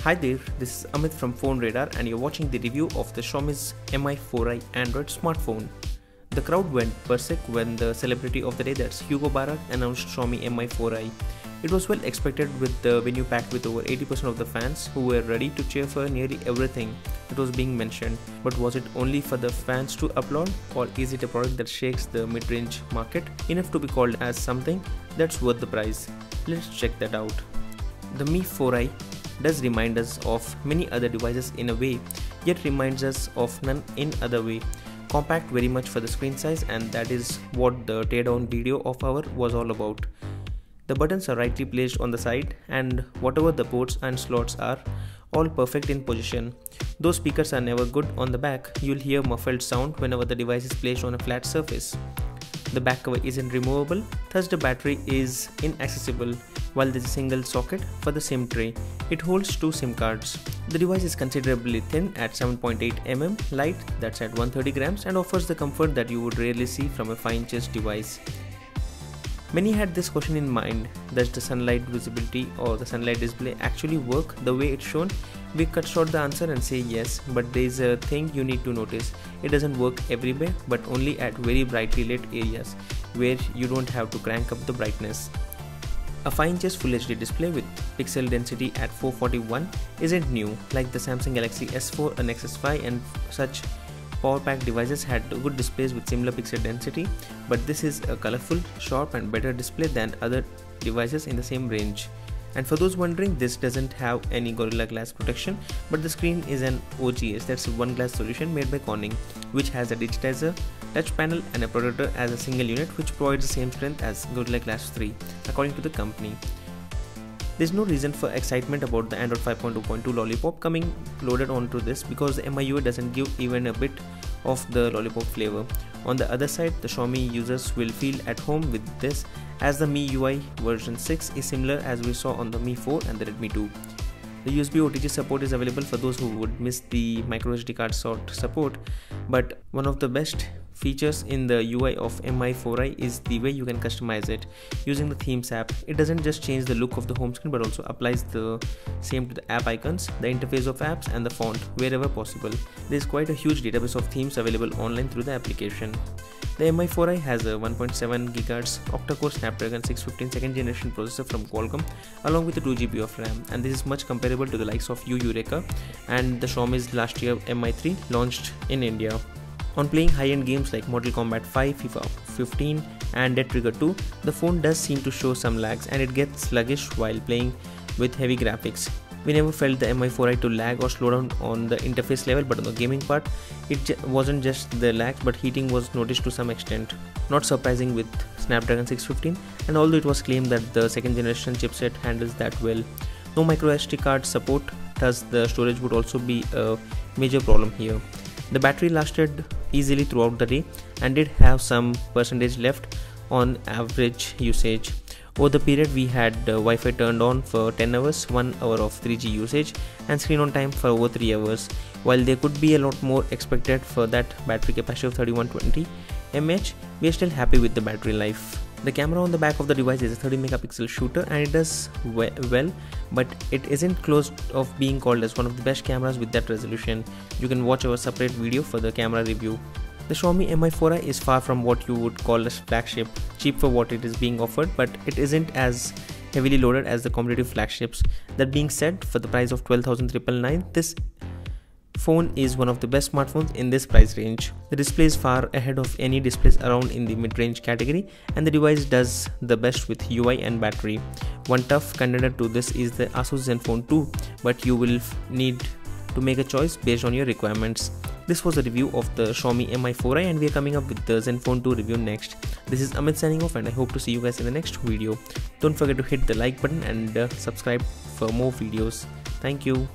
Hi there, this is Amit from PhoneRadar and you're watching the review of the Xiaomi's Mi4i Android smartphone. The crowd went berserk when the celebrity of the day, that's Hugo Barak, announced Xiaomi Mi4i. It was well expected with the venue packed with over 80% of the fans who were ready to cheer for nearly everything that was being mentioned. But was it only for the fans to applaud, or is it a product that shakes the mid-range market enough to be called as something that's worth the price? Let's check that out. The Mi 4i does remind us of many other devices in a way, yet reminds us of none in other way. Compact very much for the screen size, and that is what the teardown video of our was all about. The buttons are rightly placed on the side, and whatever the ports and slots are, all perfect in position. Though speakers are never good on the back, you'll hear muffled sound whenever the device is placed on a flat surface. The back cover isn't removable, thus the battery is inaccessible, while there's a single socket for the SIM tray. It holds 2 SIM cards. The device is considerably thin at 7.8 mm, light, that's at 130 grams, and offers the comfort that you would rarely see from a 5-inch device. Many had this question in mind: does the sunlight visibility or the sunlight display actually work the way it's shown? We cut short the answer and say yes, but there is a thing you need to notice. It doesn't work everywhere, but only at very brightly lit areas where you don't have to crank up the brightness. A 5-inch Full HD display with pixel density at 441 isn't new. Like the Samsung Galaxy S4 and Nexus 5 and such power-packed devices had good displays with similar pixel density, but this is a colorful, sharp and better display than other devices in the same range. And for those wondering, this doesn't have any Gorilla Glass protection, but the screen is an OGS, that's a one glass solution made by Corning, which has a digitizer, touch panel and a protector as a single unit, which provides the same strength as Gorilla Glass 3, according to the company. There's no reason for excitement about the Android 5.2.2 Lollipop coming loaded onto this, because the MIUI doesn't give even a bit of the Lollipop flavor. On the other side, the Xiaomi users will feel at home with this, as the MIUI version 6 is similar as we saw on the Mi 4 and the Redmi 2. The USB OTG support is available for those who would miss the microSD card slot support, but one of the best features in the UI of Mi4i is the way you can customize it using the Themes app. It doesn't just change the look of the home screen, but also applies the same to the app icons, the interface of apps and the font wherever possible. There is quite a huge database of themes available online through the application. The Mi4i has a 1.7 GHz octa-core Snapdragon 615 second generation processor from Qualcomm, along with a 2 GB of RAM, and this is much comparable to the likes of Eureka and the Xiaomi's last year Mi3 launched in India. On playing high-end games like Mortal Kombat 5, FIFA 15 and Dead Trigger 2, the phone does seem to show some lags and it gets sluggish while playing with heavy graphics. We never felt the Mi4i to lag or slow down on the interface level, but on the gaming part, it wasn't just the lags, but heating was noticed to some extent. Not surprising with Snapdragon 615, and although it was claimed that the second generation chipset handles that well. No microSD card support, thus the storage would also be a major problem here. The battery lasted easily throughout the day and did have some percentage left on average usage. Over the period, we had Wi-Fi turned on for 10 hours, 1 hour of 3G usage and screen on time for over 3 hours. While there could be a lot more expected for that battery capacity of 3120 mAh, we are still happy with the battery life. The camera on the back of the device is a 30 megapixel shooter and it does well, but it isn't close of being called as one of the best cameras with that resolution. You can watch our separate video for the camera review. The Xiaomi Mi4i is far from what you would call a flagship, cheap for what it is being offered, but it isn't as heavily loaded as the competitive flagships. That being said, for the price of 12,999, this phone is one of the best smartphones in this price range. The display is far ahead of any displays around in the mid-range category, and the device does the best with UI and battery. One tough contender to this is the Asus Zenfone 2, but you will need to make a choice based on your requirements. This was a review of the Xiaomi Mi4i, and we are coming up with the Zenfone 2 review next. This is Amit signing off, and I hope to see you guys in the next video. Don't forget to hit the like button and subscribe for more videos. Thank you.